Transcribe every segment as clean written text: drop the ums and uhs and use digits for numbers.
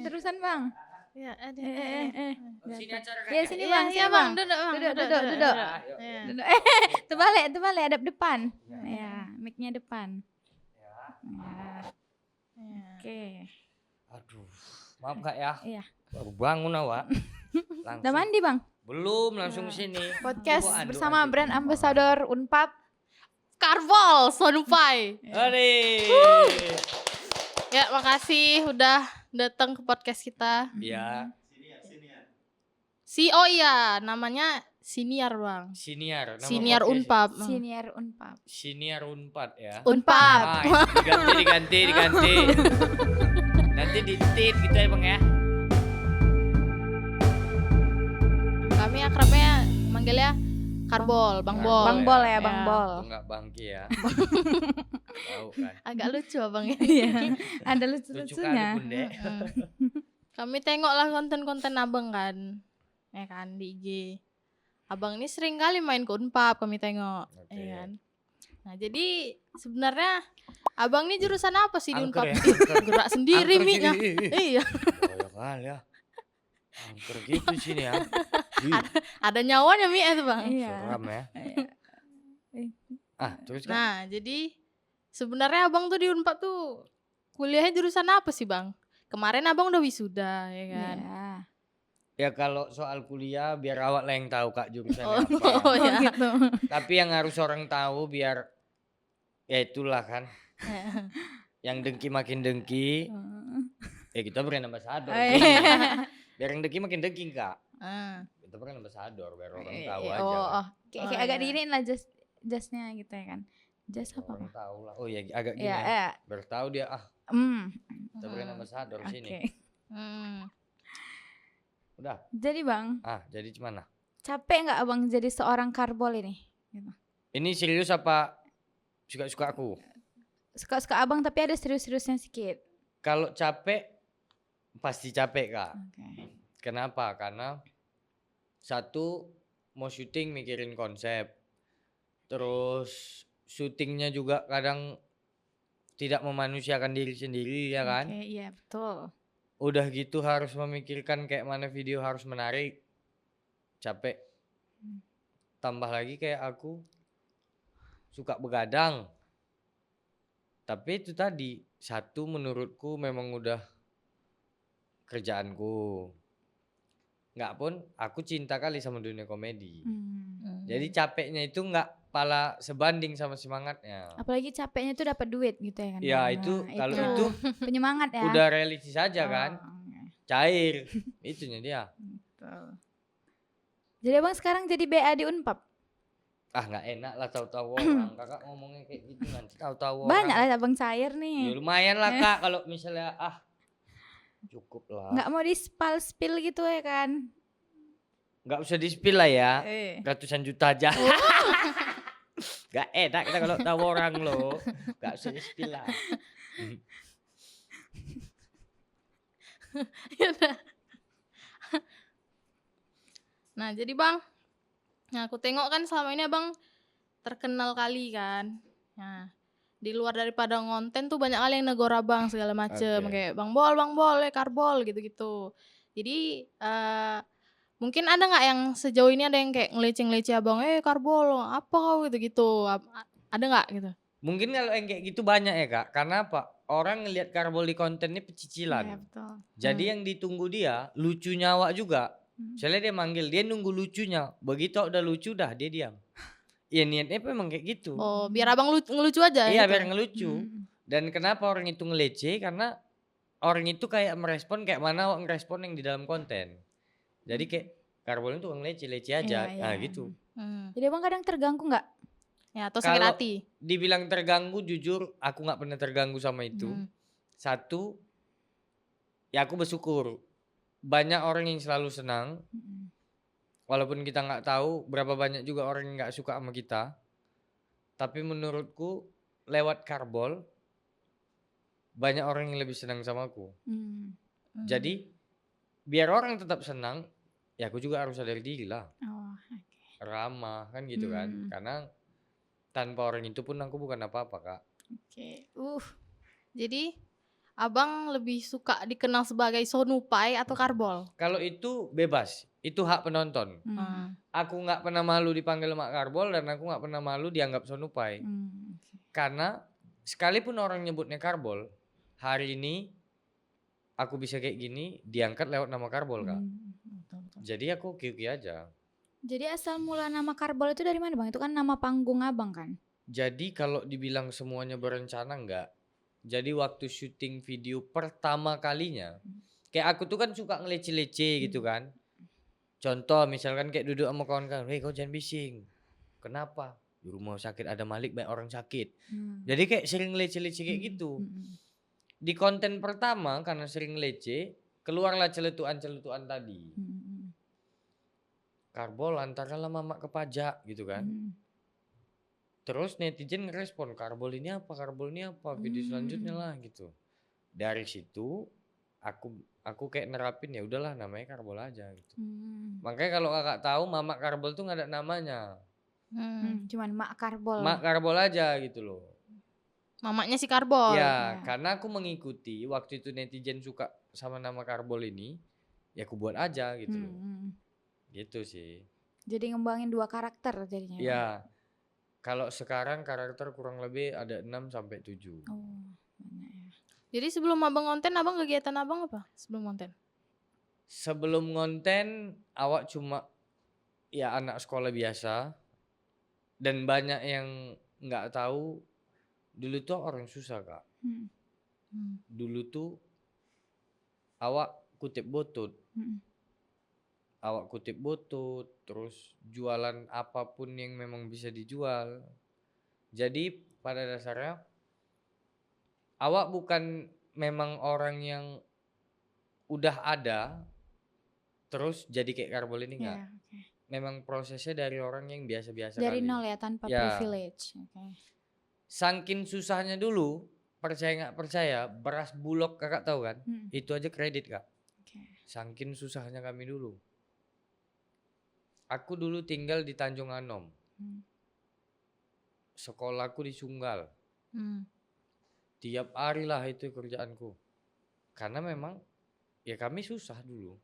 Terusan bang. Ya, ada. Sini acara ya sini bang, Iya, bang. Duduk. Duduk. Iya. Duduk. Terbalik, hadap depan. Ya, mic-nya depan. Ya. Oke. Aduh, maaf Kak ya. Iya. Baru bangun awak. Udah mandi bang? Belum, langsung sini. Podcast Aduh, bersama aduh. brand ambassador Unpap. Karbol Sonpai. Aduh. Ya, makasih udah datang ke podcast kita. Iya, Oh iya, namanya Siniar, Bang. siniar. Nama Siniar podcast- Unpap. Senior Unpap. Siniar Unpad ya. Unpap. Diganti. Nanti ditit gitu ya Bang ya. Kami akrabnya manggilnya Karbol, Bang Bol. Bang Bol ya, Bang Bol. Enggak bangki ya. Tahu kan. Agak lucu Abang ya. Iya. Ada Lucu kali lucu-lucunya. Bunda. Kami tengoklah konten-konten Abang kan. Ya kan di IG. Abang ini sering kali main ke Unpap kami tengok. Oke. Ya kan? Nah, jadi sebenarnya Abang ini jurusan apa sih di Angker Unpap? ya, angker. Gerak sendiri Angker mic-nya. sini. Iya. Oh kali ya. Angker gitu sini ya. Ada nyawanya Mi itu, Bang. Iya. Seram ya. Terus kan. Nah, jadi sebenarnya Abang tuh di Unpap tuh kuliahnya jurusan apa sih, Bang? Kemarin Abang udah wisuda, ya kan? Iya. Ya kalau soal kuliah biar awak lah yang tahu Kak jurusannya Oh, apa. oh ya. Gitu. Tapi yang harus orang tahu biar ya itulah kan. Yang dengki makin dengki. Ya kita brand ambassador. Biar yang dengki makin dengki Kak. Kita brand ambassador biar orang tahu aja. Kan. Kayak agak diinin lah jasnya gitu ya kan. Jas apa? Orang tahu lah. Oh ya agak gini. Ya, Ya. Biar tahu dia kita brand ambassador Oke. sini. Udah. Jadi Bang, Jadi gimana? capek nggak Abang jadi seorang karbol ini? Gitu. Ini serius apa suka-suka aku? Suka-suka Abang tapi ada serius-seriusnya sedikit. Kalau capek pasti capek Kak. Oke. Kenapa? Karena satu mau syuting mikirin konsep. Terus syutingnya juga kadang tidak memanusiakan diri sendiri ya kan. Oke, iya betul. Udah gitu harus memikirkan kayak mana video harus menarik. Capek. Tambah lagi kayak aku suka begadang. Tapi itu tadi, satu menurutku memang udah kerjaanku. Nggak pun aku cinta kali sama dunia komedi. Jadi capeknya itu nggak pala sebanding sama semangatnya. Apalagi capeknya itu dapat duit gitu ya kan. Ya Bang? itu Nah, kalau itu penyemangat ya. udah realistis aja kan. Oke. Cair. Itunya dia. Betul. Jadi Abang sekarang jadi BA di Unpap. Nggak enak lah tahu-tahu orang. Kakak ngomongnya kayak gitu nanti tahu-tahu Banyak orang. lah Abang cair Ya, nih. lumayan lah Kak kalau misalnya cukup lah. Nggak mau di spill gitu ya kan. Nggak usah di-spill lah ya. Ratusan juta aja. Gak enak kita kalau tahu orang loh. Gak usah di-spill lah. Nah, jadi Bang, aku tengok kan selama ini Abang terkenal kali kan. Nah, di luar daripada ngonten tuh banyak kali yang negor Abang segala macem. Oke. Kayak Bang Bol, Karbol gitu-gitu. Jadi mungkin ada nggak yang sejauh ini ada yang kayak ngelece-ngelece Abang, Karbol apa kau gitu-gitu. Ada nggak gitu? Mungkin kalau yang kayak gitu banyak ya Kak. Karena apa? Orang ngelihat Karbol di konten ini Iya pecicilan. betul. Jadi yang ditunggu dia lucunya awak juga. Misalnya dia manggil, dia nunggu lucunya. Begitu udah lucu dah dia diam. Ya niatnya memang kayak gitu. Oh, biar Abang ngelucu aja Iya gitu. biar ngelucu. Dan kenapa orang itu ngelece? Karena orang itu kayak merespon kayak mana awak ngerespon yang di dalam konten. Jadi kayak Karbol itu ngelece aja. Iya, Nah iya. gitu. Jadi Abang kadang terganggu nggak? Ya, atau sakit Kalau hati. dibilang terganggu, jujur aku nggak pernah terganggu sama itu. Satu, ya aku bersyukur banyak orang yang selalu senang. Walaupun kita nggak tahu berapa banyak juga orang yang nggak suka sama kita. Tapi menurutku lewat Karbol banyak orang yang lebih senang sama aku. Jadi biar orang tetap senang, ya aku juga harus sadar diri lah. Oh, oke. Ramah kan gitu kan. Karena tanpa orang itu pun aku bukan apa-apa Kak. Oke. Jadi abang lebih suka dikenal sebagai Sonupai atau Karbol? Kalau itu bebas, itu hak penonton. Ah. Aku nggak pernah malu dipanggil Mak Karbol dan aku nggak pernah malu dianggap Sonupai. Karena sekalipun orang nyebutnya Karbol, hari ini aku bisa kayak gini diangkat lewat nama Karbol, Kak. Jadi aku oke-oke aja. Jadi asal mula nama Karbol itu dari mana Bang? Itu kan nama panggung abang kan? Jadi kalau dibilang semuanya berencana enggak. Jadi waktu syuting video pertama kalinya, kayak aku tuh kan suka ngelece-lece gitu kan. Contoh misalkan kayak duduk sama kawan-kawan, "Hei kau jangan bising." Kenapa? Di rumah sakit ada Malik, banyak orang sakit. Jadi kayak sering lece-lece kayak gitu. Di konten pertama karena sering lece, keluarlah celetukan-celetukan tadi. Karbol antarlah mamak ke pajak gitu kan. Terus netizen ngerespon, Karbol ini apa, Karbol ini apa, video selanjutnya lah gitu. Dari situ aku kayak nerapin ya udahlah namanya Karbol aja gitu. Makanya kalau kakak tahu mamak Karbol tuh nggak ada namanya. Cuman Mak Karbol. Mak Karbol aja gitu loh. Mamaknya si Karbol. Ya, karena aku mengikuti waktu itu netizen suka sama nama Karbol ini, ya aku buat aja gitu loh. Gitu sih. Jadi ngembangin 2 karakter jadinya. Bang? Ya. Kalau sekarang karakter kurang lebih ada 6 sampai 7. Oh, banyak ya. Jadi sebelum abang konten, abang kegiatan abang apa sebelum konten? Sebelum konten awak cuma ya anak sekolah biasa dan banyak yang nggak tahu dulu tuh orang susah, Kak. Dulu tuh awak kutip butut. Awak kutip butut, terus jualan apapun yang memang bisa dijual. Jadi pada dasarnya awak bukan memang orang yang udah ada terus jadi kayak Karbol ini enggak. Ya, okay. Memang prosesnya dari orang yang biasa-biasa Dari kali. nol ya tanpa Ya. privilege. Okay. Saking susahnya dulu, percaya nggak percaya, beras Bulog kakak tahu kan? Itu aja kredit, Kak. Okay. Saking susahnya kami dulu. Aku dulu tinggal di Tanjung Anom. Sekolahku di Sunggal. Tiap hari lah itu kerjaanku. Karena memang ya kami susah dulu.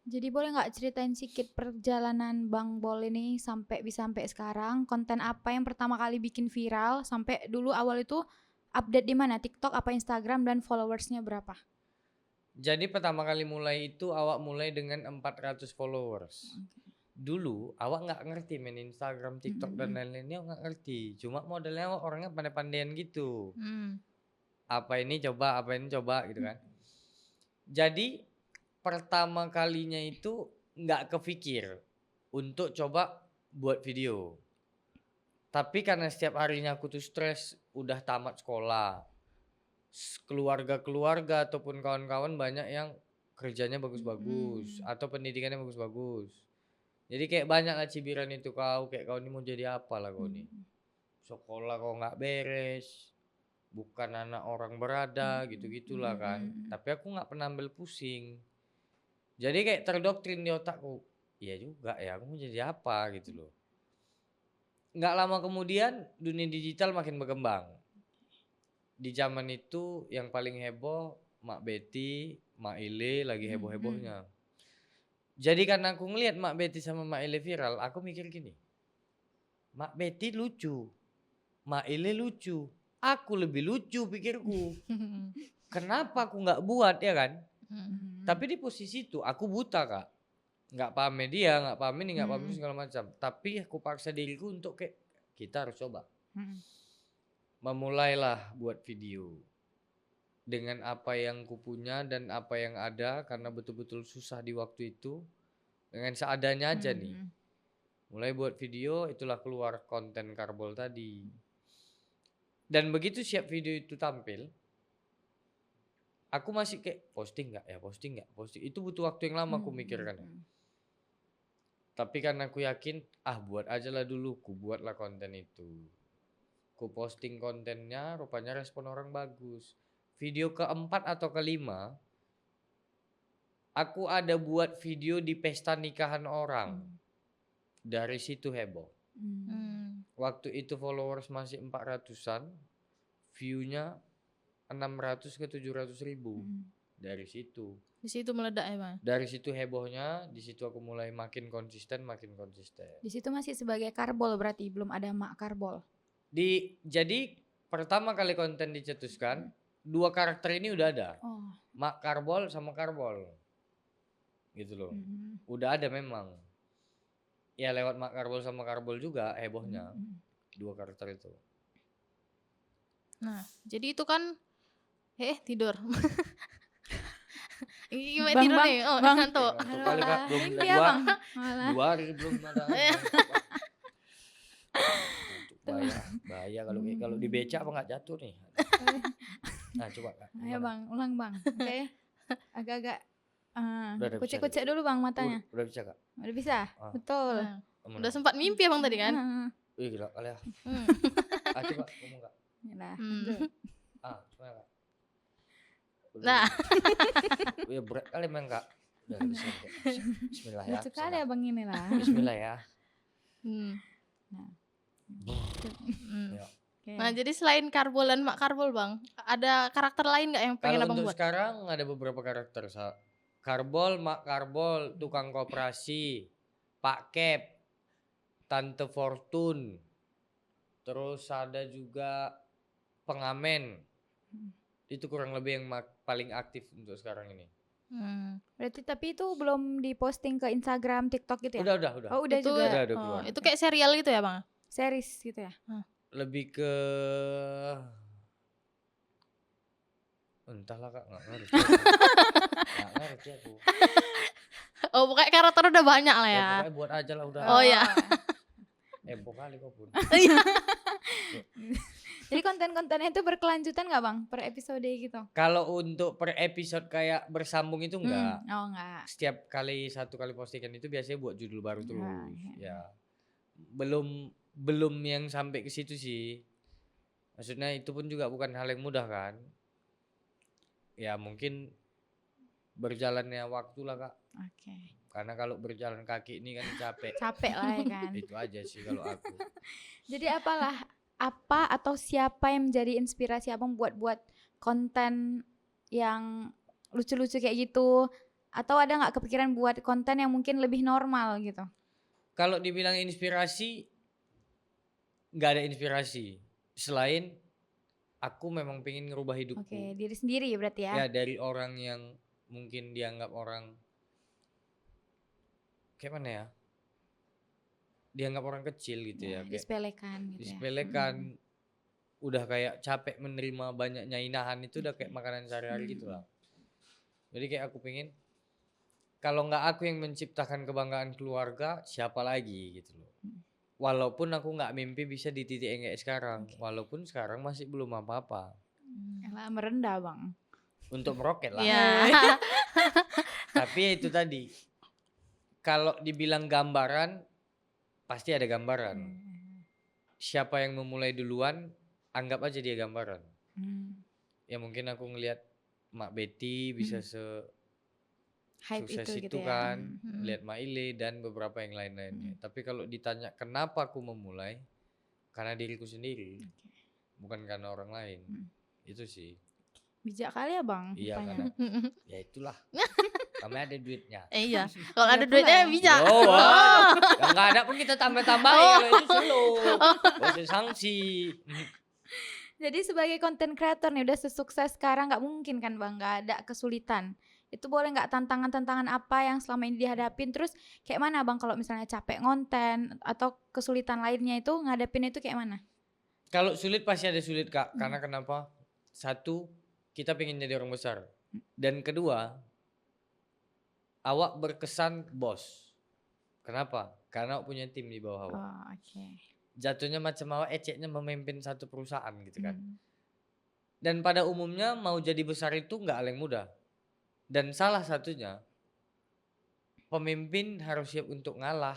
Jadi boleh nggak ceritain sedikit perjalanan Bang Bol ini sampai sekarang? Konten apa yang pertama kali bikin viral sampai dulu awal itu update di mana? TikTok apa Instagram dan followersnya berapa? Jadi pertama kali mulai itu awak mulai dengan 400 followers. Dulu awak nggak ngerti main Instagram, TikTok dan lain-lainnya nggak ngerti. Cuma modelnya awak orangnya pandai-pandaian gitu. Apa ini coba gitu kan. Jadi pertama kalinya itu nggak kepikir untuk coba buat video. Tapi karena setiap harinya aku tuh stres, udah tamat sekolah. Keluarga ataupun kawan-kawan banyak yang kerjanya bagus-bagus atau pendidikannya bagus-bagus. Jadi kayak banyak lah cibiran itu kayak kau ini mau jadi apa lah kau ini. Sekolah kau nggak beres, bukan anak orang berada gitu-gitulah kan. Tapi aku nggak pernah ambil pusing. Jadi kayak terdoktrin di otakku, iya juga ya aku mau jadi apa gitu loh. Nggak lama kemudian dunia digital makin berkembang. Di zaman itu yang paling heboh Mak Betty, Mak Ile lagi heboh-hebohnya. Jadi karena aku ngelihat Mak Betty sama Mak Ile viral, aku mikir gini. Mak Betty lucu, Mak Ile lucu, aku lebih lucu pikirku. Kenapa aku nggak buat ya kan? Tapi di posisi itu aku buta, Kak. Nggak paham media, nggak paham ini, nggak paham segala macam. Tapi aku paksa diriku untuk kayak kita harus coba. Memulailah buat video dengan apa yang kupunya dan apa yang ada karena betul-betul susah di waktu itu dengan seadanya aja nih. Mulai buat video, itulah keluar konten Karbol tadi. Dan begitu siap video itu tampil, aku masih kayak posting nggak. Itu butuh waktu yang lama aku mikirkan. Tapi karena aku yakin, buat aja lah dulu, ku buatlah konten itu. Ku posting kontennya, rupanya respon orang bagus. Video keempat atau kelima, aku ada buat video di pesta nikahan orang. Dari situ heboh. Waktu itu followers masih 400-an, view-nya 600 ke 700 ribu. Mm. Dari situ. Di situ meledak ya, Bang. Dari situ hebohnya, di situ aku mulai makin konsisten. Di situ masih sebagai karbol berarti, belum ada mak karbol. Jadi pertama kali konten dicetuskan, 2 karakter ini udah ada. Oh. Mak Karbol sama Karbol. Gitu loh. Mm. Udah ada memang. Ya lewat Mak Karbol sama Karbol juga hebohnya. Mm. 2 karakter itu. Nah, jadi itu kan tidur. Gimana Bang, tidur Bang, nih? Oh, Bang. ngantuk. Ya, ngantuk kali, Kak. Belum Mimpi ya, Bang. Malah. 2 hari belum ada. Bahaya kalau di beca apa nggak jatuh nih. Nah, coba Kak. Ayo gimana? Bang, ulang Bang. Oke. Agak-agak Udah bisa, kucek-kucek dulu Bang matanya. Udah bisa Kak. Udah bisa? Ah. Betul. Nah, udah sempat mimpi Abang tadi kan? Wih gila kali ya. Hmm. Coba ngomong Kak. Nah, Hmm. lanjut. Gimana Kak? Nah. Ya berat kali memang Kak. Udah bisa. Bismillah ya. Lucu kali Abang ini lah. Bismillah ya. Hmm. Nah. Hmm. Ya. Oke. Nah, jadi selain Karbol dan Mak Karbol, Bang, ada karakter lain nggak yang pengen Kalau Abang untuk buat? sekarang ada beberapa karakter. Karbol, Mak Karbol, tukang koperasi, Pak Kep, Tante Fortune, terus ada juga pengamen. Itu kurang lebih yang paling aktif untuk sekarang ini. Berarti tapi itu belum diposting ke Instagram, TikTok gitu ya? Udah. Oh, udah Itu, juga. Udah keluar. itu kayak serial gitu ya, Bang? Series gitu ya? Lebih ke entahlah Kak, nggak ngerti. Nggak ngerti aku. Oh, pokoknya karakter udah banyak lah Ya, ya. pokoknya buat aja lah udah. Oh, ya. Kali kok pun. Jadi konten-kontennya itu berkelanjutan nggak Bang per episode gitu? Kalau untuk per episode kayak bersambung itu enggak. Oh enggak. Setiap kali 1 kali postingan itu biasanya buat judul baru terus. iya. Ya. Belum yang sampai ke situ sih. Maksudnya itu pun juga bukan hal yang mudah kan. Ya mungkin berjalannya waktu lah Kak. Oke. Karena kalau berjalan kaki ini kan capek. Capek lah ya kan. Itu aja sih kalau aku. Jadi apa atau siapa yang menjadi inspirasi Abang buat konten yang lucu-lucu kayak gitu? Atau ada nggak kepikiran buat konten yang mungkin lebih normal gitu? Kalau dibilang inspirasi, nggak ada inspirasi. Selain aku memang pengen ngerubah hidupku. Oke, diri sendiri berarti ya? Ya dari orang yang mungkin dianggap orang kayak mana ya? Dianggap orang kecil gitu ya. Kayak Disepelekan gitu disepelekan. Udah kayak capek menerima banyaknya hinahan itu udah kayak makanan sehari-hari gitu lah. Jadi kayak aku pengen kalau nggak aku yang menciptakan kebanggaan keluarga, siapa lagi gitu loh. Walaupun aku nggak mimpi bisa di titik yang kayak sekarang. Walaupun sekarang masih belum apa-apa. Elah, merendah Bang. Untuk meroket lah. Iya. Tapi ya itu tadi. Kalau dibilang gambaran, pasti ada gambaran. Siapa yang memulai duluan, anggap aja dia gambaran. Ya mungkin aku ngelihat Mak Betty bisa Hype sukses itu itu gitu kan, ya. lihat Mak Ile dan beberapa yang lain-lainnya. Tapi kalau ditanya kenapa aku memulai, karena diriku sendiri, bukan karena orang lain. Itu sih. Bijak kali ya Bang. Iya rupanya. karena ya itulah. Kami ada duitnya. Iya. Kalau ada Iya duitnya pula. bisa. Oh, wow. Yang nggak ada pun kita tambah-tambahin kalau itu slow. Gak usah sanksi. Jadi sebagai content creator nih udah sesukses sekarang nggak mungkin kan Bang nggak ada kesulitan. Itu boleh nggak tantangan-tantangan apa yang selama ini dihadapin, terus kayak mana Bang kalau misalnya capek ngonten atau kesulitan lainnya itu ngadepin itu kayak mana? Kalau sulit pasti ada sulit Kak. Karena kenapa? Satu, kita pengen jadi orang besar. Dan kedua, awak berkesan bos. Kenapa? Karena awak punya tim di bawah awak. Oh, oke. Jatuhnya macam awak eceknya memimpin satu perusahaan gitu kan. Dan pada umumnya mau jadi besar itu nggak hal yang mudah. Dan salah satunya, pemimpin harus siap untuk ngalah,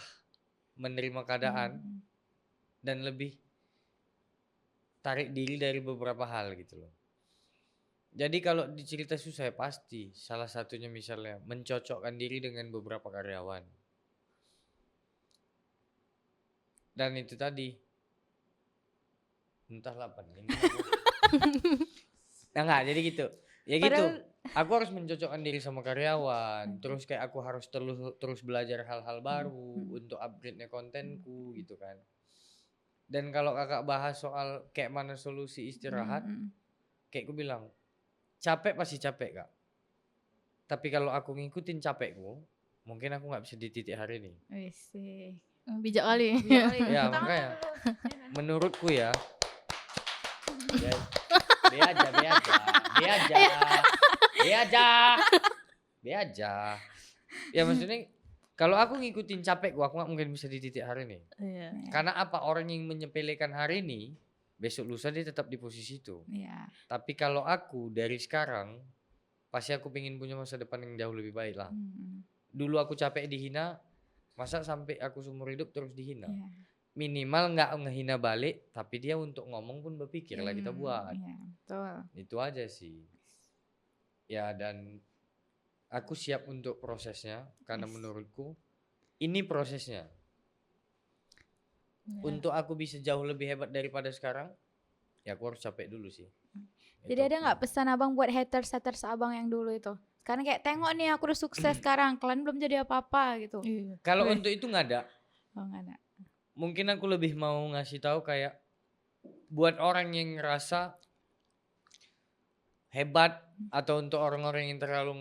menerima keadaan, dan lebih tarik diri dari beberapa hal gitu loh. Jadi kalau dicerita susah ya pasti. Salah satunya misalnya mencocokkan diri dengan beberapa karyawan. Dan itu tadi, entahlah penting. Ya enggak, jadi gitu. Ya gitu. Padahal Aku harus mencocokkan diri sama karyawan. Terus kayak aku harus terus belajar hal-hal baru untuk upgrade-nya kontenku gitu kan. Dan kalau kakak bahas soal kayak mana solusi istirahat, kayak aku bilang, capek pasti capek kak. Tapi kalau aku ngikutin capekku, mungkin aku nggak bisa di titik hari ini. Wih sih. Bijak kali. Ya makanya, menurutku ya, ya be aja. Ya maksudnya, kalau aku ngikutin capekku, aku nggak mungkin bisa di titik hari ini. Iya. Karena apa? Orang yang menyepelekan hari ini, besok lusa dia tetap di posisi itu. Iya. Tapi kalau aku dari sekarang, pasti aku pengen punya masa depan yang jauh lebih baik lah. Dulu aku capek dihina, masa sampai aku seumur hidup terus dihina. Iya. Minimal nggak ngehina balik, tapi dia untuk ngomong pun berpikir lah kita buat. Iya, betul. Itu aja sih. Ya dan aku siap untuk prosesnya, karena menurutku ini prosesnya. Untuk aku bisa jauh lebih hebat daripada sekarang, ya aku harus capek dulu sih. Jadi ada nggak pesan abang buat haters abang yang dulu itu? Karena kayak tengok nih aku udah sukses sekarang, kalian belum jadi apa-apa gitu. Kalau untuk itu nggak ada. Oh nggak ada. Mungkin aku lebih mau ngasih tahu kayak buat orang yang ngerasa hebat atau untuk orang-orang yang terlalu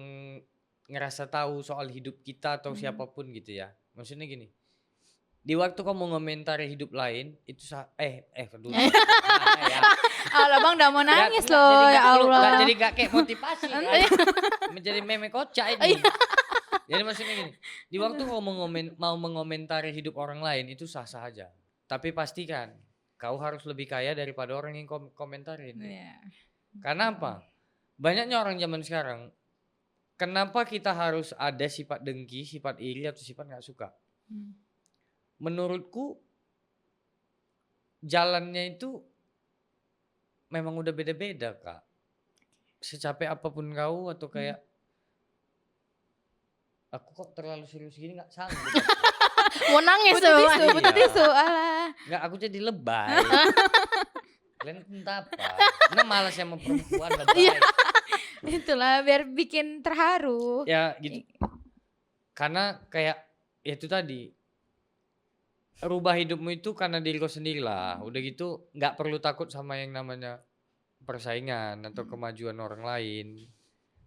ngerasa tahu soal hidup kita atau siapapun gitu ya. Maksudnya gini. Di waktu kamu ngomentari hidup lain itu kedua. Ya. Allah bang udah mau nangis Nggak, loh jadi ya nggak- Allah. nggak, jadi gak kayak motivasi kan. Menjadi meme kocak ini. Jadi maksudnya gini, di waktu kau mau mengomentari hidup orang lain itu sah-sah aja. Tapi pastikan kau harus lebih kaya daripada orang yang komentarin. Iya. Karena apa? Banyaknya orang zaman sekarang, kenapa kita harus ada sifat dengki, sifat iri atau sifat gak suka? Menurutku jalannya itu memang udah beda-beda kak. Secapek apapun kau atau kayak aku kok terlalu serius gini nggak sanggup. Mau nangis Butuh tisu, alah. Nggak, aku jadi lebay. Kalian entah apa. Nah malas sama perempuan lebay. Itulah biar bikin terharu. Ya gitu. Karena kayak ya itu tadi. Rubah hidupmu itu karena diri kau sendiri lah. Udah gitu nggak perlu takut sama yang namanya persaingan atau kemajuan orang lain.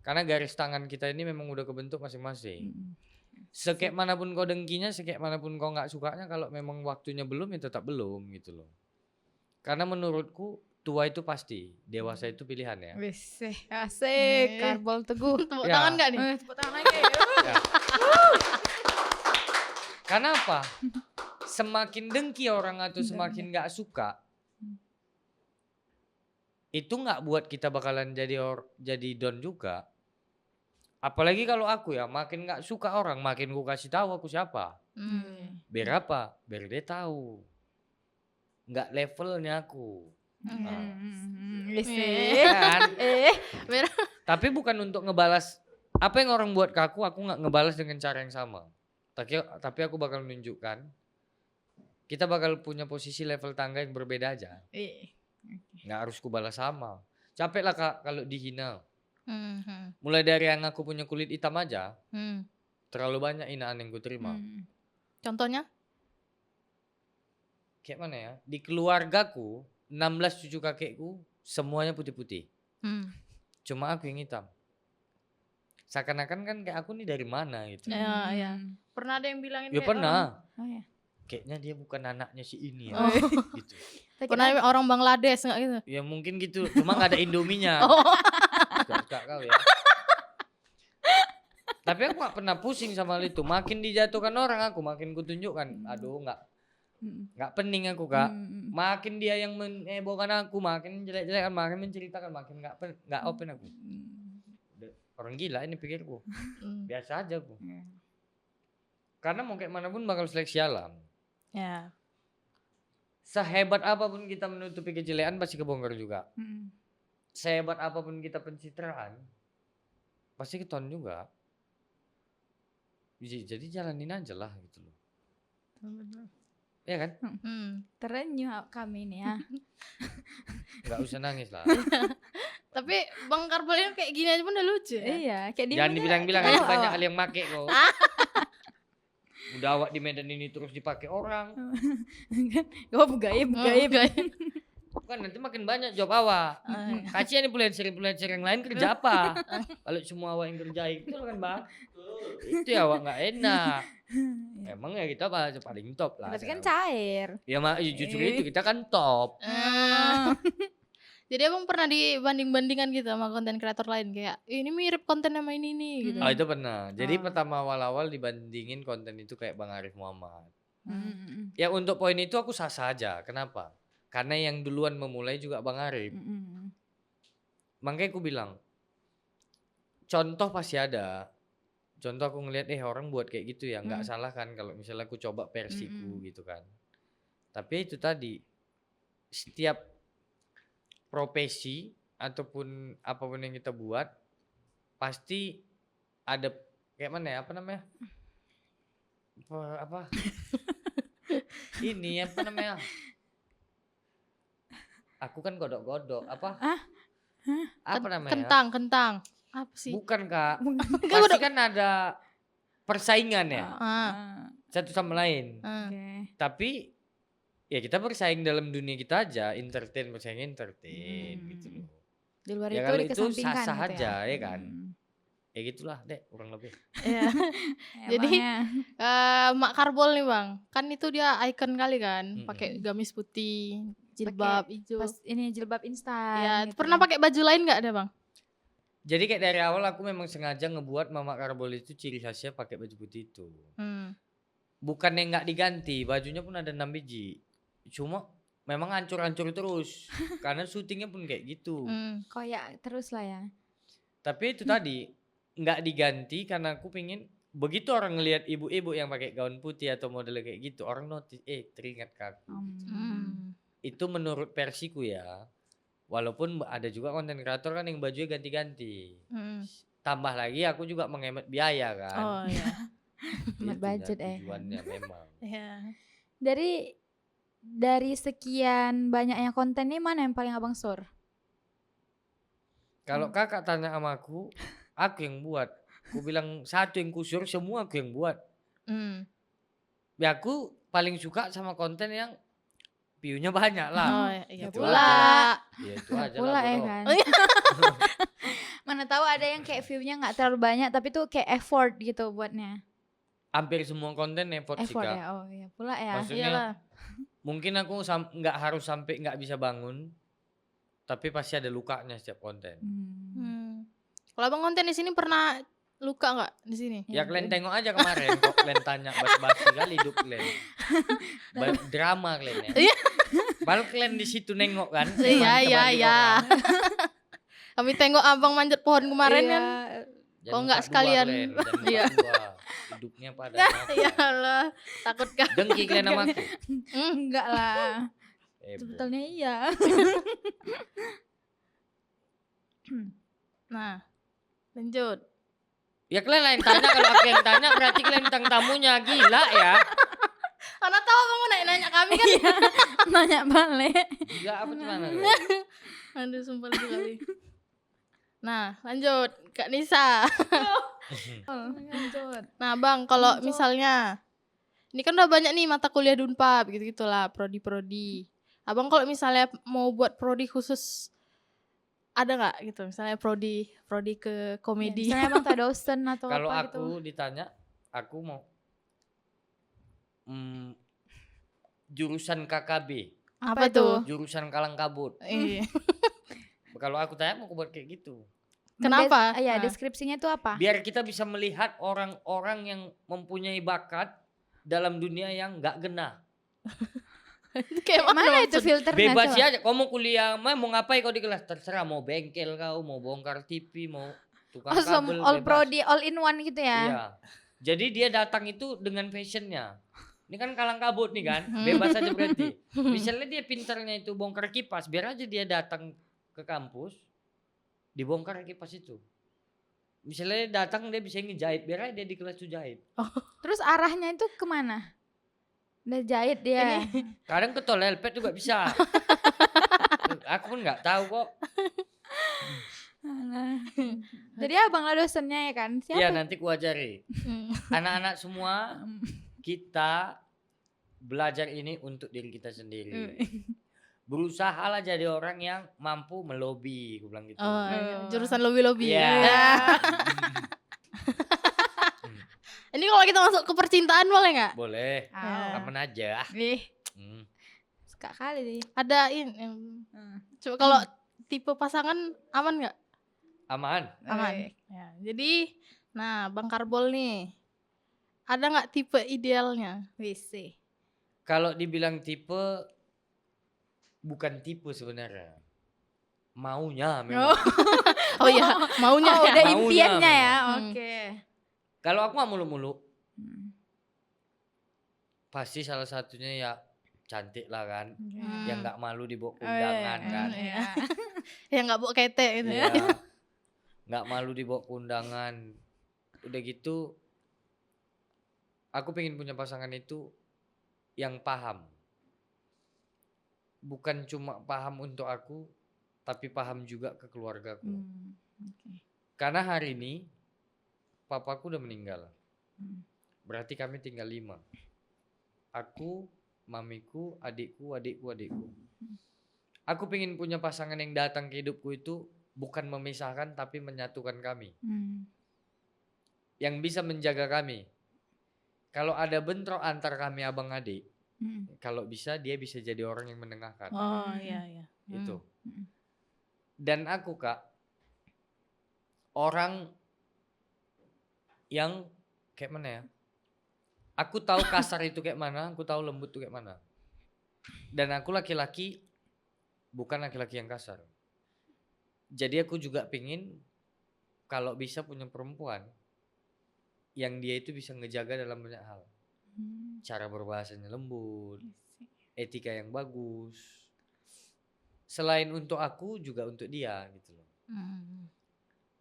Karena garis tangan kita ini memang udah kebentuk masing-masing. Sekayak manapun kau dengkinya, sekayak manapun kau nggak sukanya, kalau memang waktunya belum ya tetap belum gitu loh. Karena menurutku tua itu pasti, dewasa itu pilihan ya. Wis, asik, karbol teguh. Tepuk Ya. tangan gak nih? Tepuk tangan lagi. Ya. Karena apa? Semakin dengki orang atau semakin nggak suka, itu nggak buat kita bakalan jadi down juga. Apalagi kalau aku ya, makin nggak suka orang, makin ku kasih tahu aku siapa. Biar apa? Biar dia tahu. Nggak levelnya aku. Wis. Kan? Biar Tapi bukan untuk ngebalas apa yang orang buat ke aku nggak ngebalas dengan cara yang sama. Tapi aku bakal menunjukkan kita bakal punya posisi level tangga yang berbeda aja. Nggak harus ku balas sama. Capek lah kak kalau dihina. Mulai dari yang aku punya kulit hitam aja, terlalu banyak hinaan yang ku terima. Contohnya? Kayak mana ya? Di keluargaku 16 cucu kakekku semuanya putih-putih. Cuma aku yang hitam. Seakan-akan kan kayak aku nih dari mana gitu. Ya. Pernah ada yang bilangin Ya kayak pernah. Oh ya. Kayaknya dia bukan anaknya si ini ya. Oh. Gitu. Pernah orang Bangladesh nggak gitu? Ya mungkin gitu. Cuma nggak ada Indominya. Gak kau ya. Tapi aku gak pernah pusing sama hal itu. Makin dijatuhkan orang aku makin kutunjukkan. Aduh nggak pening aku kak. Makin dia yang menghebohkan aku, makin jelek-jelekan, makin menceritakan, makin nggak open aku. Orang gila ini pikirku. Biasa aja aku. Karena mau kayak manapun bakal seleksi alam. Ya. Sehebat apapun kita menutupi kejelekan pasti kebongkar juga. Sehebat apapun kita pencitraan pasti keton juga. Jadi jalanin aja lah gitu loh. Iya kan? Terenyuh kami nih ya. Nggak usah nangis lah. Tapi Bang Karbol yang kayak gini aja pun udah lucu ya. Iya, kayak dia Jangan punya dibilang-bilang kayak aja banyak awak. kali yang make kok. Udah awak di Medan ini terus dipakai orang. Oh, gaib. Bukan nanti makin banyak job awak. Kasihan nih freelancer yang lain kerja apa? Kalau semua awak yang kerjain itu kan bang. Itu ya awak nggak enak. Emang ya kita paling top lah. Tapi kan sekarang. cair. Ya justru itu kita kan top. Jadi abang pernah dibanding-bandingkan gitu sama konten kreator lain kayak ini mirip konten sama ini nih gitu. Oh itu pernah. Jadi Oh. pertama awal-awal dibandingin konten itu kayak Bang Arif Muhammad. Mm-mm. Ya untuk poin itu aku sah-sah aja. Kenapa? Karena yang duluan memulai juga Bang Arif. Mm-mm. Makanya aku bilang, contoh pasti ada. Contoh aku ngeliat orang buat kayak gitu ya, nggak salah kan kalau misalnya aku coba versiku gitu kan. Tapi itu tadi, setiap profesi ataupun apapun yang kita buat pasti ada kayak mana ya, apa namanya? Apa? Ini apa namanya? Aku kan godok-godok apa? Apa namanya? Kentang. Apa sih? Bukan Kak. Pasti kan ada persaingan ya satu sama lain. Oke. Tapi ya kita bersaing dalam dunia kita aja, bersaing entertain gitu loh. Di luar Ya itu kalau itu dikesampingkan sah-sah gitu aja ya kan. Mm. Ya gitulah deh kurang lebih. Iya. Jadi Emangnya. Mak Karbol nih bang, kan itu dia icon kali kan, Mm-mm. pakai gamis putih, jilbab hijau. pas ini jilbab instan. Ya, gitu pernah kan. pakai baju lain nggak ada bang? Jadi kayak dari awal aku memang sengaja ngebuat Mama Karbol itu ciri khasnya pakai baju putih itu. Bukan yang nggak diganti, bajunya pun ada 6 biji. Cuma memang hancur-hancur terus karena syutingnya pun kayak gitu. Koyak terus lah ya. Tapi itu tadi nggak diganti karena aku pengen begitu orang ngelihat ibu-ibu yang pakai gaun putih atau model kayak gitu, orang notice teringat ke aku. Itu menurut versiku ya. Walaupun ada juga konten kreator kan yang bajunya ganti-ganti. Tambah lagi aku juga menghemat biaya kan. Oh iya. Hemat budget, tujuannya memang. Iya. Dari sekian banyaknya konten ini mana yang paling abang sur? Kalau kakak tanya sama aku yang buat. Aku bilang satu yang kusur, semua aku yang buat. Ya aku paling suka sama konten yang view-nya banyak lah. Oh iya Itu pula. Ya itu aja Pula lah ya bodoh. kan. Mana tahu ada yang kayak view-nya nggak terlalu banyak tapi tuh kayak effort gitu buatnya. Hampir semua konten effort sih Effort Kak. ya. Oh iya pula ya. Maksudnya Iyalah. mungkin aku nggak harus sampai nggak bisa bangun. Tapi pasti ada lukanya setiap konten. Kalau abang konten di sini pernah luka nggak di sini? Ya kalian tengok aja kemarin kok kalian tanya basi-basi kali hidup kalian. Drama kalian ya. Padahal kalian di situ nengok kan. Iya. Kami tengok abang manjat pohon kemarin kan. Jangan Oh, nggak 42 sekalian. kalian, jangan Iya. 42. Hidupnya pada Ya Allah, takut kan? dengki kalian sama aku. Enggak lah. Bo. Sebetulnya iya. Nah, lanjut. Ya kalian lain tanya, kalau aku yang tanya berarti kalian tentang tamunya, gila ya. Karena tahu abang mau nanya kami kan. Nanya balik. Gila apa tuh mana? Aduh, sumpah lucu kali. Nah, lanjut Kak Nisa. Lanjut. Nah, Bang, kalau misalnya ini kan udah banyak nih mata kuliah di Unpad gitu-gitulah, prodi-prodi. Abang kalau misalnya mau buat prodi khusus ada nggak gitu? Misalnya prodi ke komedi. Misalnya abang tak dosen atau Kalau apa aku gitu. ditanya, aku mau jurusan KKB, Apa tuh? jurusan Kalang Kabut. Iya. Kalau aku tanya mau buat kayak gitu. Kenapa? Iya, Nah. deskripsinya tuh apa? Biar kita bisa melihat orang-orang yang mempunyai bakat dalam dunia yang nggak genah. Kayak Mana itu maksud? filternya? Bebas coba? aja. Kau mau kuliah, mau ngapain kau di kelas terserah. Mau bengkel kau, mau bongkar TV, mau tukang Langsung kabel. all bebas. prodi, all in one gitu ya. Iya. Jadi dia datang itu dengan fashionnya. Ini kan Kalang Kabut nih kan, bebas aja berarti. Misalnya dia pintarnya itu bongkar kipas, biar aja dia datang ke kampus, dibongkar kipas itu. Misalnya dia datang dia bisa ngejahit, biar aja dia di kelas tuh jahit. Terus arahnya itu kemana? Udah jahit dia. Kadang ke tol Elpet juga bisa. Aku pun nggak tahu kok. Jadi abang lah dosennya ya kan? Iya, Siapa? nanti ku ajari. Anak-anak semua kita belajar ini untuk diri kita sendiri. Berusahalah jadi orang yang mampu melobi, aku bilang gitu. Oh, iya. Jurusan lobby-lobby. Iya. Ya. Ini kalau kita masuk ke percintaan boleh nggak? Boleh, Ah. aman aja. Ih, Hmm. suka kali deh. Ada ini. Coba kalau tipe pasangan aman nggak? Aman. Aman. Ya, jadi, nah Bang Karbol nih, ada nggak tipe idealnya? WC. Kalau dibilang tipe, bukan tipe sebenarnya. Maunya memang. Oh iya, maunya Oh, ya. udah Maunya impiannya ya. memang. Oke. Kalau aku nggak muluk-muluk, Hmm. pasti salah satunya ya cantik lah kan. Hmm. Yang nggak malu dibawa ke Oh, iya, undangan iya, kan. iya. Ya nggak bawa kete gitu ya. Iya. Nggak malu dibawa ke undangan. Udah gitu, aku pengen punya pasangan itu yang paham. Bukan cuma paham untuk aku, tapi paham juga ke keluargaku. Hmm. Oke. Karena hari ini papaku udah meninggal. Hmm. Berarti kami tinggal 5. Aku, mamiku, adikku. Aku pengen punya pasangan yang datang ke hidupku itu bukan memisahkan tapi menyatukan kami. Hmm. Yang bisa menjaga kami. Kalau ada bentrok antar kami abang adik, Hmm. kalau bisa dia bisa jadi orang yang menengahkan. Oh iya iya. Itu. Hmm. Dan aku Kak, orang yang kayak mana ya? Aku tahu kasar itu kayak mana, aku tahu lembut itu kayak mana. Dan aku laki-laki, bukan laki-laki yang kasar. Jadi aku juga pingin kalau bisa punya perempuan yang dia itu bisa ngejaga dalam banyak hal. Hmm. Cara berbahasanya lembut, etika yang bagus. Selain untuk aku juga untuk dia gitu loh. Hmm.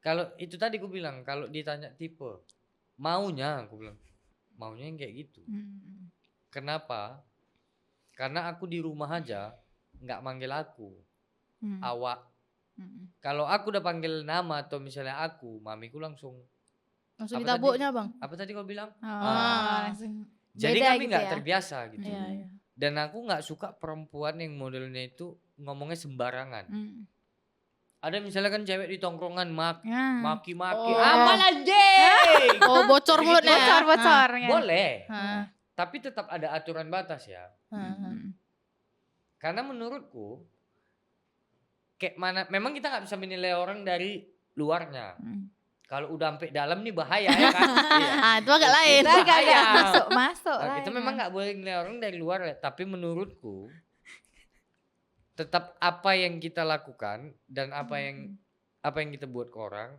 Kalau itu tadi aku bilang, kalau ditanya tipe, maunya aku bilang, maunya yang kayak gitu. Hmm. Kenapa? Karena aku di rumah aja nggak manggil aku, Hmm. awak. Hmm. Kalau aku udah panggil nama atau misalnya aku, mamiku langsung, Langsung Apa ditabuknya bang. apa tadi kau bilang? Oh, Ah. langsung Jadi beda kami gitu nggak ya. terbiasa gitu. Iya iya. Dan aku nggak suka perempuan yang modelnya itu ngomongnya sembarangan. Hmm. Ada misalnya kan cewek di tongkrongan Ya. maki-maki, Oh. amal anjing. Oh bocor Begitu. mulutnya. Bocor ya. Boleh, Hah. tapi tetap ada aturan batas ya. Hmm. Karena menurutku kayak mana, memang kita nggak bisa menilai orang dari luarnya. Hmm. Kalau udah sampai dalam nih bahaya ya kan. Iya. Ah itu agak lain. Itu Kita bahaya. agak masuk Nah, lah. kita ya memang kan. nggak boleh nilai orang dari luar ya. Tapi menurutku tetap apa yang kita lakukan dan apa yang kita buat ke orang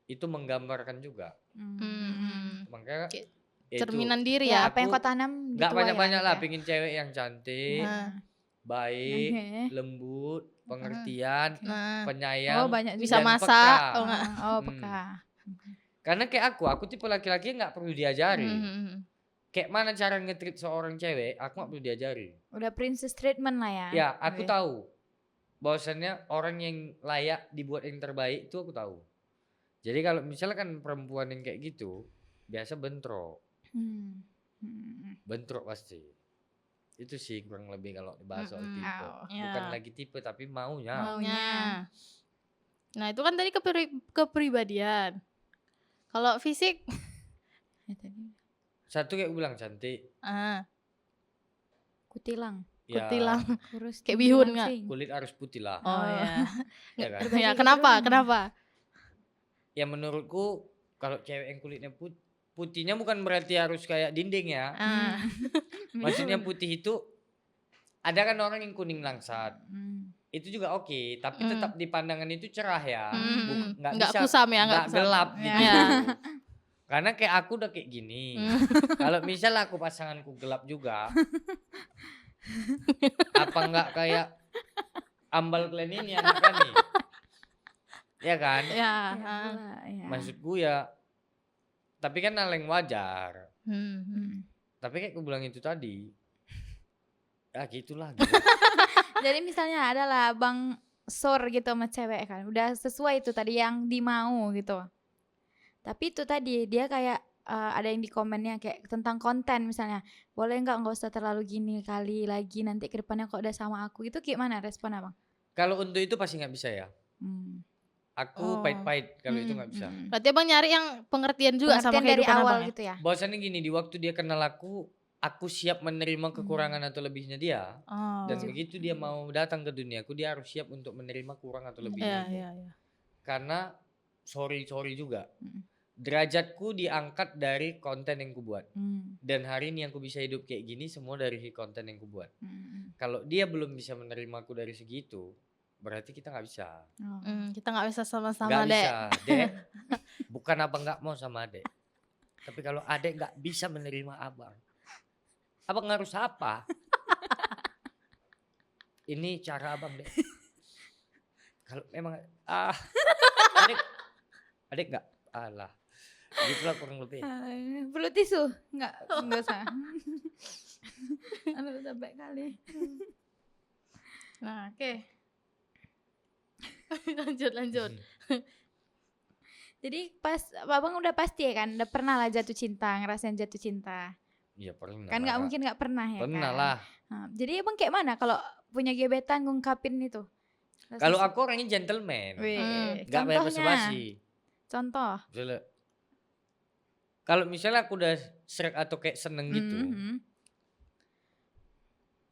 itu menggambarkan juga. Hmm. Makanya Kayak itu, cerminan diri Ya, ya. apa yang aku kau tanam nggak dituai banyak-banyak lah, ya. pingin cewek yang cantik, Nah. baik, Oke. lembut, pengertian, Nah. penyayang, Oh, banyak Bisa dan masak. peka. Oh enggak. Oh, peka. Karena kayak aku tipe laki-laki yang nggak perlu diajari. Hmm. Kayak mana cara nge-treat seorang cewek, aku nggak perlu diajari. Udah princess treatment lah ya. Ya, aku Oke. tahu bahwasannya orang yang layak dibuat yang terbaik itu aku tahu. Jadi kalau misalnya kan perempuan yang kayak gitu, biasa bentrok. Hmm. Bentrok pasti. Itu sih kurang lebih kalau dibahas soal Mm-mm. tipe. Oh. Bukan Ya. lagi tipe tapi maunya. Maunya. Nah itu kan tadi kepribadian. Kalau fisik, Ya, tadi. Satu kayak gue bilang cantik. Kutilang. Ya, kutilang, Kurus Kayak tinggi, bihun nggak? langsing. kulit harus putih lah. oh ya. Ya kan? Berbagi Ya kenapa? keturunan. Kenapa? Ya menurutku kalau cewek yang kulitnya putihnya bukan berarti harus kayak dinding ya. Maksudnya putih itu ada kan orang yang kuning langsat. Hmm. Itu juga oke, tapi tetap di pandangan itu cerah ya. Nggak Nggak bisa kusam ya, nggak kusam. gelap gitu. Ya. Karena kayak aku udah kayak gini. Kalau misal aku pasanganku gelap juga, apa nggak kayak ambal kalian ini anak kami? Ya kan? Ya. Ya, pula, ya. Maksudku ya, tapi kan hal yang wajar. Hmm. Tapi kayak aku bilang itu tadi, ya gitulah. Gitu. Jadi misalnya adalah Bang Sor gitu sama cewek kan. Udah sesuai itu tadi yang dimau gitu. Tapi itu tadi dia kayak ada yang di komennya kayak tentang konten misalnya, boleh nggak usah terlalu gini kali lagi nanti ke depannya kok udah sama aku, itu gimana respon abang? Kalau untuk itu pasti nggak bisa ya. Hmm. Aku Oh. pahit-pahit kalau itu nggak bisa. Berarti abang nyari yang pengertian juga sama Pengertian dari kehidupan awal abang ya? gitu ya? Bahwasannya gini, di waktu dia kenal aku siap menerima kekurangan atau lebihnya dia. Oh. Dan begitu dia mau datang ke duniaku, dia harus siap untuk menerima kurang atau lebihnya itu. Iya. Karena sorry juga. Mm. Derajatku diangkat dari konten yang kubuat. Hmm. Dan hari ini yang ku bisa hidup kayak gini semua dari konten yang kubuat. Hmm. Kalau dia belum bisa menerimaku dari segitu, berarti kita nggak bisa. Oh. Kita nggak bisa sama-sama Nggak dek. bisa, Dek. Bukan abang nggak mau sama adek. Tapi kalau adek nggak bisa menerima abang harus apa? Ini cara abang, Dek. Kalau memang adek nggak, alah. Gitulah kurang lebih. Perlu tisu? Enggak usah. Aduh sampai kali. Nah, oke. lanjut. Jadi pas abang udah pasti ya kan, udah pernah lah jatuh cinta, ngerasain jatuh cinta. Iya pernah. Kan nggak mungkin nggak pernah ya Pernah kan? lah. Nah, jadi abang kayak mana kalau punya gebetan ngungkapin itu? Kalau aku orangnya gentleman, Wih, nggak banyak contohnya. basa-basi. Contoh. Misalnya, kalau misalnya aku udah srek atau kayak seneng gitu,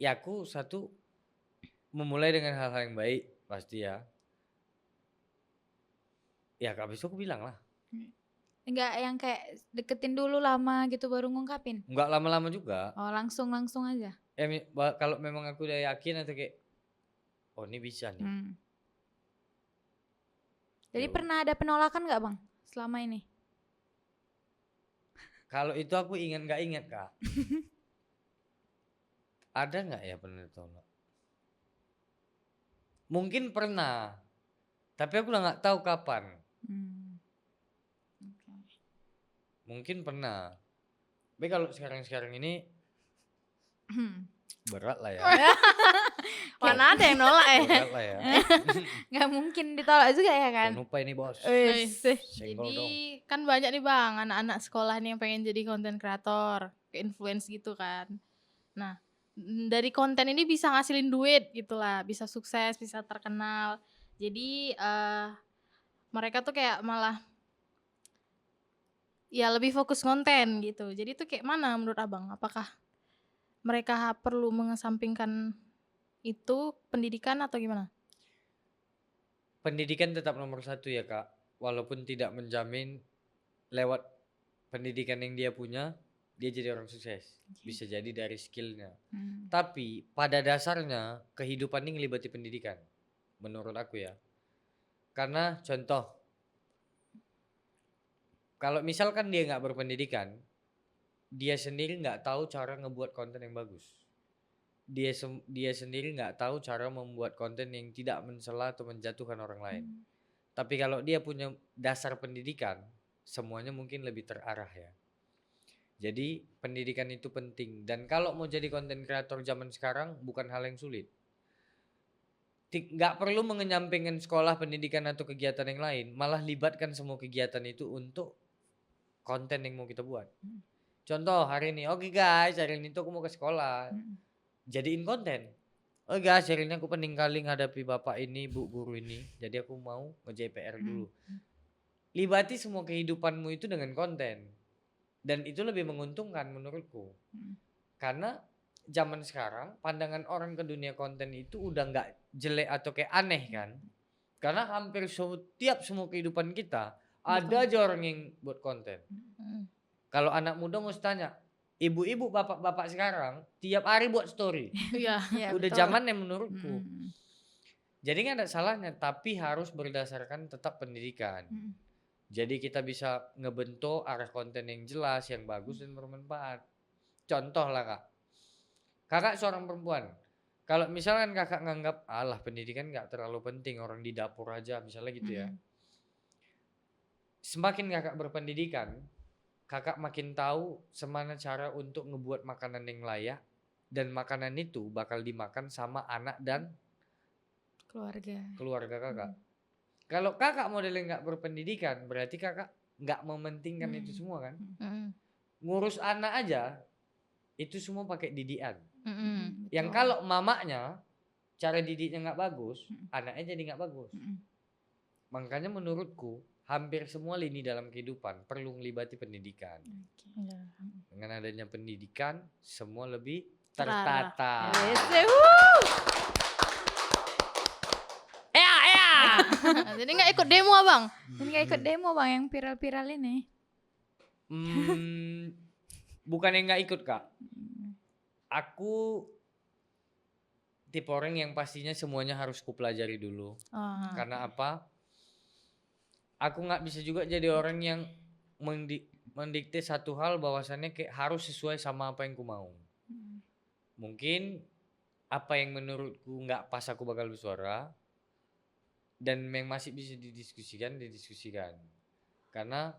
ya aku satu memulai dengan hal-hal yang baik pasti ya. Ya habis itu aku bilang lah. Enggak yang kayak deketin dulu lama gitu baru ngungkapin. Nggak lama-lama juga. Oh, langsung aja. Ya kalau memang aku udah yakin atau kayak, oh ini bisa nih. Jadi Ya pernah ada penolakan nggak bang selama ini? Kalau itu aku nggak ingat Kak. Ada nggak ya pernah ditolak? Mungkin pernah, tapi aku udah nggak tahu kapan. Mungkin pernah. Tapi kalau sekarang ini berat lah ya. Mana ada yang nolak ya? Berat lah ya. Nggak mungkin ditolak juga ya kan? Jangan lupa ini bos. Senggol Jadi dong. kan banyak nih bang anak-anak sekolah nih yang pengen jadi konten kreator, ke influence gitu kan. Nah dari konten ini bisa ngasilin duit gitulah, bisa sukses, bisa terkenal. Jadi mereka tuh kayak malah ya lebih fokus konten gitu. Jadi itu kayak mana menurut abang? Apakah mereka perlu mengesampingkan itu pendidikan atau gimana? Pendidikan tetap nomor satu ya Kak. Walaupun tidak menjamin lewat pendidikan yang dia punya, dia jadi orang sukses. Bisa jadi dari skillnya. Tapi pada dasarnya kehidupan ini ngelibati pendidikan. Menurut aku ya. Karena contoh, kalau misalkan dia nggak berpendidikan, dia sendiri nggak tahu cara ngebuat konten yang bagus. Dia sendiri nggak tahu cara membuat konten yang tidak mencela atau menjatuhkan orang lain. Tapi kalau dia punya dasar pendidikan, semuanya mungkin lebih terarah ya. Jadi pendidikan itu penting. Dan kalau mau jadi konten kreator zaman sekarang bukan hal yang sulit. Nggak perlu mengenyampingkan sekolah, pendidikan atau kegiatan yang lain. Malah libatkan semua kegiatan itu untuk konten yang mau kita buat. Contoh hari ini, oke guys, hari ini tuh aku mau ke sekolah. Jadiin konten. Oh guys, hari ini aku penting kali menghadapi bapak ini, bu guru ini. Jadi aku mau nge-JPR dulu. Libati semua kehidupanmu itu dengan konten. Dan itu lebih menguntungkan menurutku. Karena zaman sekarang pandangan orang ke dunia konten itu udah nggak jelek atau kayak aneh kan. Karena hampir setiap semua kehidupan kita ada aja orang yang buat konten. Kalau anak muda mau tanya, ibu-ibu, bapak-bapak sekarang tiap hari buat story. Iya. Udah zamannya menurutku. Jadi nggak ada salahnya, tapi harus berdasarkan tetap pendidikan. Jadi kita bisa ngebentuk arah konten yang jelas, yang bagus dan bermanfaat. Contoh lah Kak. Kakak seorang perempuan. Kalau misalkan kakak nganggap alah pendidikan nggak terlalu penting, orang di dapur aja misalnya gitu ya. Semakin kakak berpendidikan, kakak makin tahu semana cara untuk ngebuat makanan yang layak. Dan makanan itu bakal dimakan sama anak dan keluarga kakak. Kalau kakak modelnya nggak berpendidikan, berarti kakak nggak mementingkan itu semua kan. Mm-mm. Ngurus anak aja itu semua pakai didikan. Mm-mm. Yang kalau mamanya cara didiknya nggak bagus, anaknya jadi nggak bagus. Makanya menurutku hampir semua lini dalam kehidupan perlu melibati pendidikan. Iya. Dengan adanya pendidikan, semua lebih Terarah. tertata. Jadi nggak ikut demo abang? Ini kayak ikut demo bang yang viral-viral ini. Bukan yang nggak ikut kak. Aku tipe orang yang pastinya semuanya harus kupelajari dulu. Karena apa? Aku nggak bisa juga jadi orang yang mendikte satu hal bahwasannya kayak harus sesuai sama apa yang ku mau. Mungkin apa yang menurutku nggak pas aku bakal bersuara, dan yang masih bisa didiskusikan. Karena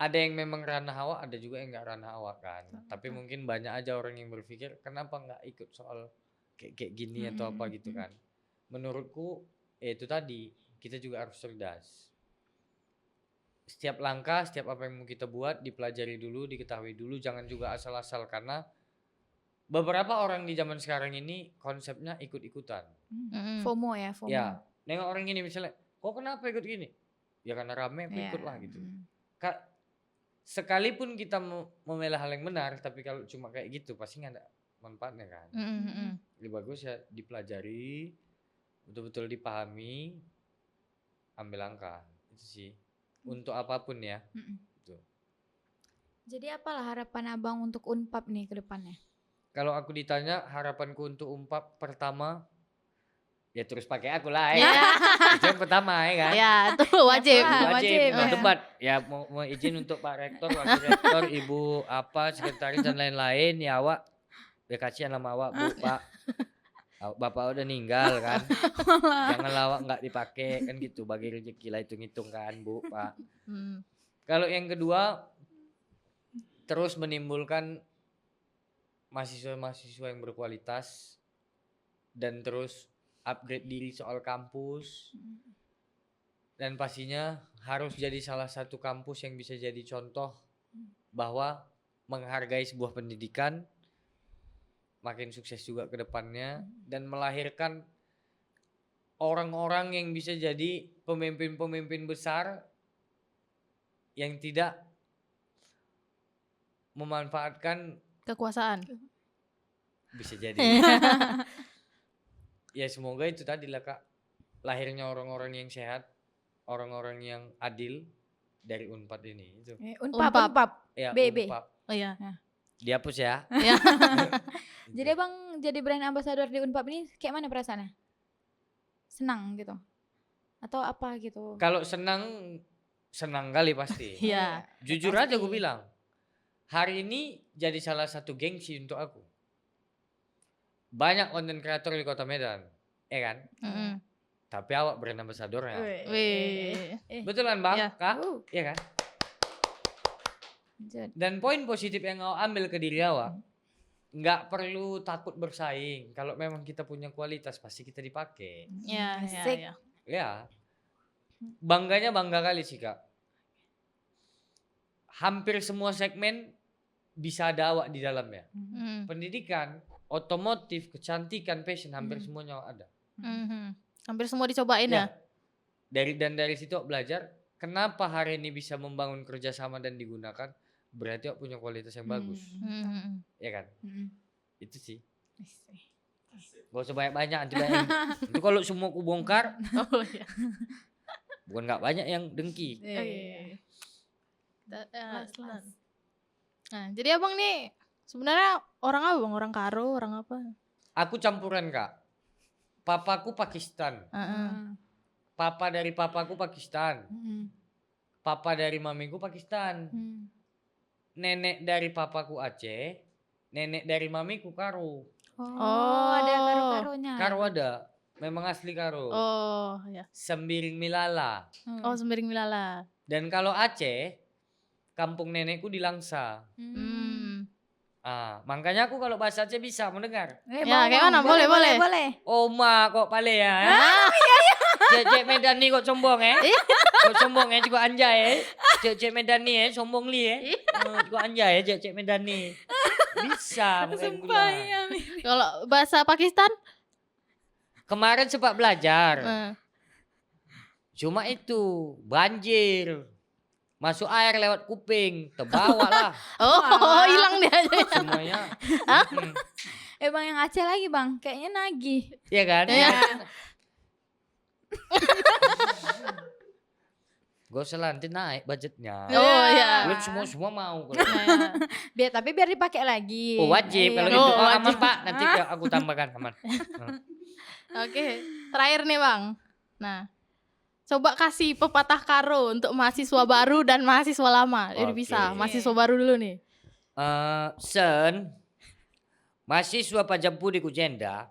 ada yang memang ranah awak, ada juga yang nggak ranah awak kan. Tapi mungkin banyak aja orang yang berpikir kenapa nggak ikut soal kayak gini atau apa gitu kan. Menurutku itu tadi, kita juga harus cerdas. Setiap langkah, setiap apa yang mau kita buat dipelajari dulu, diketahui dulu, jangan juga asal-asal. Karena beberapa orang di zaman sekarang ini konsepnya ikut-ikutan. FOMO ya, FOMO. Ya, nengok orang ini misalnya, kok kenapa ikut gini? Ya karena rame aku ikut lah gitu. Sekalipun kita membela hal yang benar, tapi kalau cuma kayak gitu pasti nggak ada manfaatnya kan. Lebih bagus ya dipelajari, betul-betul dipahami, ambil langkah. Itu sih untuk apapun ya. Gitu. Jadi apalah harapan abang untuk Unpad nih ke depannya? Kalau aku ditanya harapanku untuk Unpad pertama, ya terus pakai aku lah ya. Itu yang pertama ya kan. Ya itu wajib. Wajib. ya. Mau debat ya, mau izin untuk Pak Rektor, Wakil Rektor, Ibu apa sekretaris dan lain-lain ya awak. Ya kasihan sama awak Bu Pak. Bapak udah ninggal kan. Jangan lawak nggak dipakai kan gitu, bagi rezeki lah hitung-hitung kan Bu Pak. Kalau yang kedua, terus menimbulkan mahasiswa-mahasiswa yang berkualitas dan terus upgrade diri soal kampus. Dan pastinya harus jadi salah satu kampus yang bisa jadi contoh bahwa menghargai sebuah pendidikan, makin sukses juga ke depannya, dan melahirkan orang-orang yang bisa jadi pemimpin-pemimpin besar yang tidak memanfaatkan Kekuasaan. bisa jadi. Ya semoga itu tadi lah kak, lahirnya orang-orang yang sehat, orang-orang yang adil dari Unpad ini. Itu. Unpad. Ya, BB. Unpad. Oh iya. Dihapus ya. Ya. Jadi abang jadi brand ambassador di Unpad ini kayak mana perasaannya? Senang gitu? Atau apa gitu? Kalau senang kali pasti. Iya. Jujur pasti. aja gue bilang, hari ini jadi salah satu gengsi untuk aku. Banyak konten kreator di Kota Medan, ya kan? Tapi awak brand ambassador ya. Wih. Betulan bang, Iya. kak? Iya kan? Dan poin positif yang awak ambil ke diri awak, nggak perlu takut bersaing. Kalau memang kita punya kualitas, pasti kita dipakai. Ya, Asik. ya. Ya, bangganya bangga kali sih kak. Hampir semua segmen bisa ada awak di dalamnya. Pendidikan, otomotif, kecantikan, fashion, hampir semuanya ada. Hampir semua dicobain ya. Dari situ awak belajar kenapa hari ini bisa membangun kerjasama dan digunakan, berarti awak punya kualitas yang bagus. Ya kan? Itu sih. Gak usah banyak-banyak nanti banyak. Itu kalau semua ku bongkar, Oh iya. bukan nggak banyak yang dengki. Nah, jadi abang nih sebenarnya orang apa bang? Orang Karo, orang apa? Aku campuran kak. Papaku Pakistan. Papa dari papaku Pakistan. Papa dari mamiku Pakistan. Nenek dari papaku Aceh. Nenek dari mamiku Karo. Oh, ada karo-karonya. Karo ada. Memang asli Karo. Oh ya. Sembiring Milala. Oh Sembiring Milala. Dan kalau Aceh, kampung nenekku di Langsa. Makanya aku kalau bahasa Aceh bisa mendengar. Ya, kayak mana? Boleh. Boleh. Oma kok pale ya. Cek Medan nih kok sombong Kok sombong cukup anjay Cek Medan nih sombong li cukup anjay cek Medan nih. Bisa Sumpah ya. Kalau bahasa Pakistan? Kemarin sempat belajar. Nah. Cuma itu banjir. Masuk air lewat kuping, terbawa lah Oh, hilang dia aja. semuanya. Bang yang Aceh lagi bang, kayaknya nagih. Iya kan? Iya. Gak usah lah, nanti naik budgetnya. Oh iya. Lu semua mau. Tapi biar dipakai lagi. Oh wajib Iya. kalau gitu. Oh, wajib. aman Pak, nanti aku tambahkan aman. Oke, terakhir nih Bang. Nah, coba kasih pepatah karo untuk mahasiswa baru dan mahasiswa lama. Jadi Oke. bisa, mahasiswa baru dulu nih. Sen, mahasiswa Pajampu di Kujenda,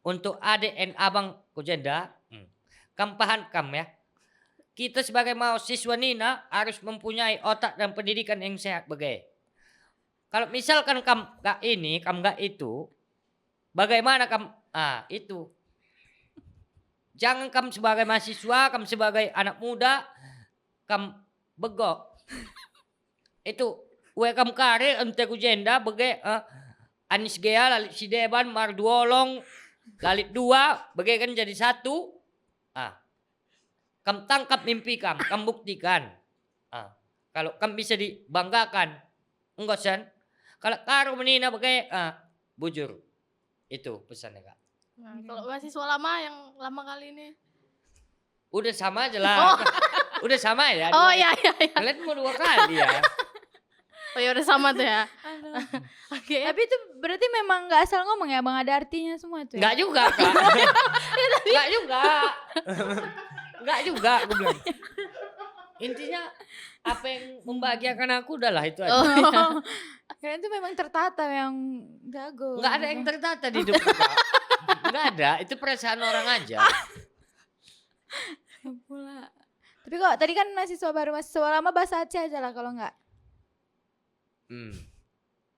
untuk adik dan abang Kujenda, kampahan kam ya. Kita sebagai mahasiswa Nina harus mempunyai otak dan pendidikan yang sehat bagai. Kalau misalkan kam gak ini, kam gak itu, bagaimana kam? Itu. Jangan kam sebagai mahasiswa, kam sebagai anak muda, kam begok. Itu, kam karir ente Kujenda bagai Anis Gea, Lalit Sideban, Marduolong, Lalit 2, bagai kan jadi 1. Kam tangkap mimpi kam buktikan. Kalau kam bisa dibanggakan, enggak San. Kalau karo menina bagai bujur. Itu pesannya Kak. Nah, kalau mahasiswa lama yang lama kali ini. Udah sama aja lah. Udah sama ya. Oh iya. Kalian mau 2 kali ya. Oh ya udah sama tuh ya. Oke. Tapi itu berarti memang nggak asal ngomong ya bang, ada artinya semua tuh. Enggak juga Kak. Enggak juga. Enggak juga aku bilang. Intinya apa yang membahagiakan aku udahlah itu aja. Oh, iya. Kalian tuh memang tertata yang jago. Enggak ada yang tertata di hidup kita. Enggak ada, itu perasaan orang aja. Pula. Tapi kok tadi kan mahasiswa baru, mahasiswa lama bahasa Aceh aja lah kalau enggak.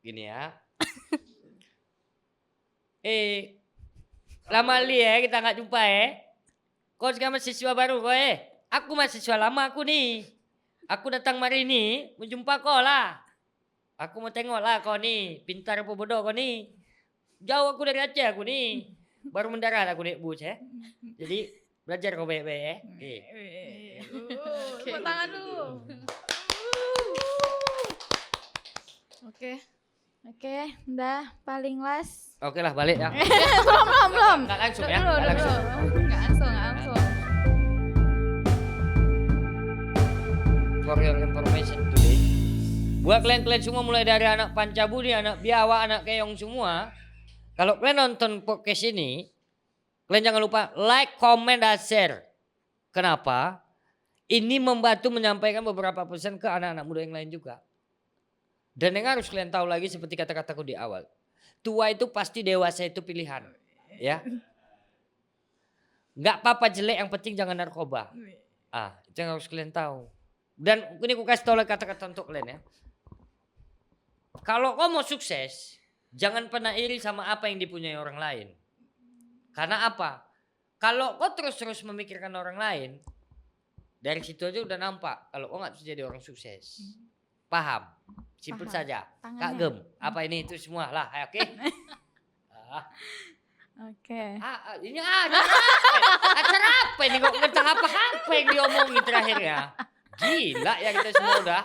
Gini ya. Lama li kita nggak jumpa Kau sekarang mahasiswa baru kau Aku mahasiswa lama aku nih. Aku datang mari ini menjumpa kau lah. Aku mau tengok lah kau nih, pintar apa bodoh kau nih. Jauh aku dari Aceh aku nih. Baru mendarat aku naik bus Jadi belajar kau baik-baik Tepuk tangan dulu. Oke, udah paling last. Oke lah balik ya. belum. Nggak langsung ya. Dulu. Nggak langsung. Nggak langsung. For your information today. Buat kalian semua mulai dari anak Pancabudi, anak Biawak, anak Keong semua. Kalau kalian nonton podcast ini, kalian jangan lupa like, comment, dan share. Kenapa? Ini membantu menyampaikan beberapa pesan ke anak-anak muda yang lain juga. Dan yang harus kalian tahu lagi seperti kata-kataku di awal. Tua itu pasti, dewasa itu pilihan. Ya. Nggak apa-apa jelek, yang penting jangan narkoba. Itu yang harus kalian tahu. Dan ini aku kasih tahu lagi kata-kata untuk kalian ya. Kalau kau mau sukses, jangan pernah iri sama apa yang dipunyai orang lain. Karena apa? Kalau kau terus-terus memikirkan orang lain, dari situ aja udah nampak kalau kau nggak bisa jadi orang sukses. Paham? Simpel Paham. saja. Tangannya. Kagem. Apa ini itu semua lah. Oke. Oke. Ini acara apa ini kok tentang apa yang diomongin terakhir ya? Gila ya kita semua udah.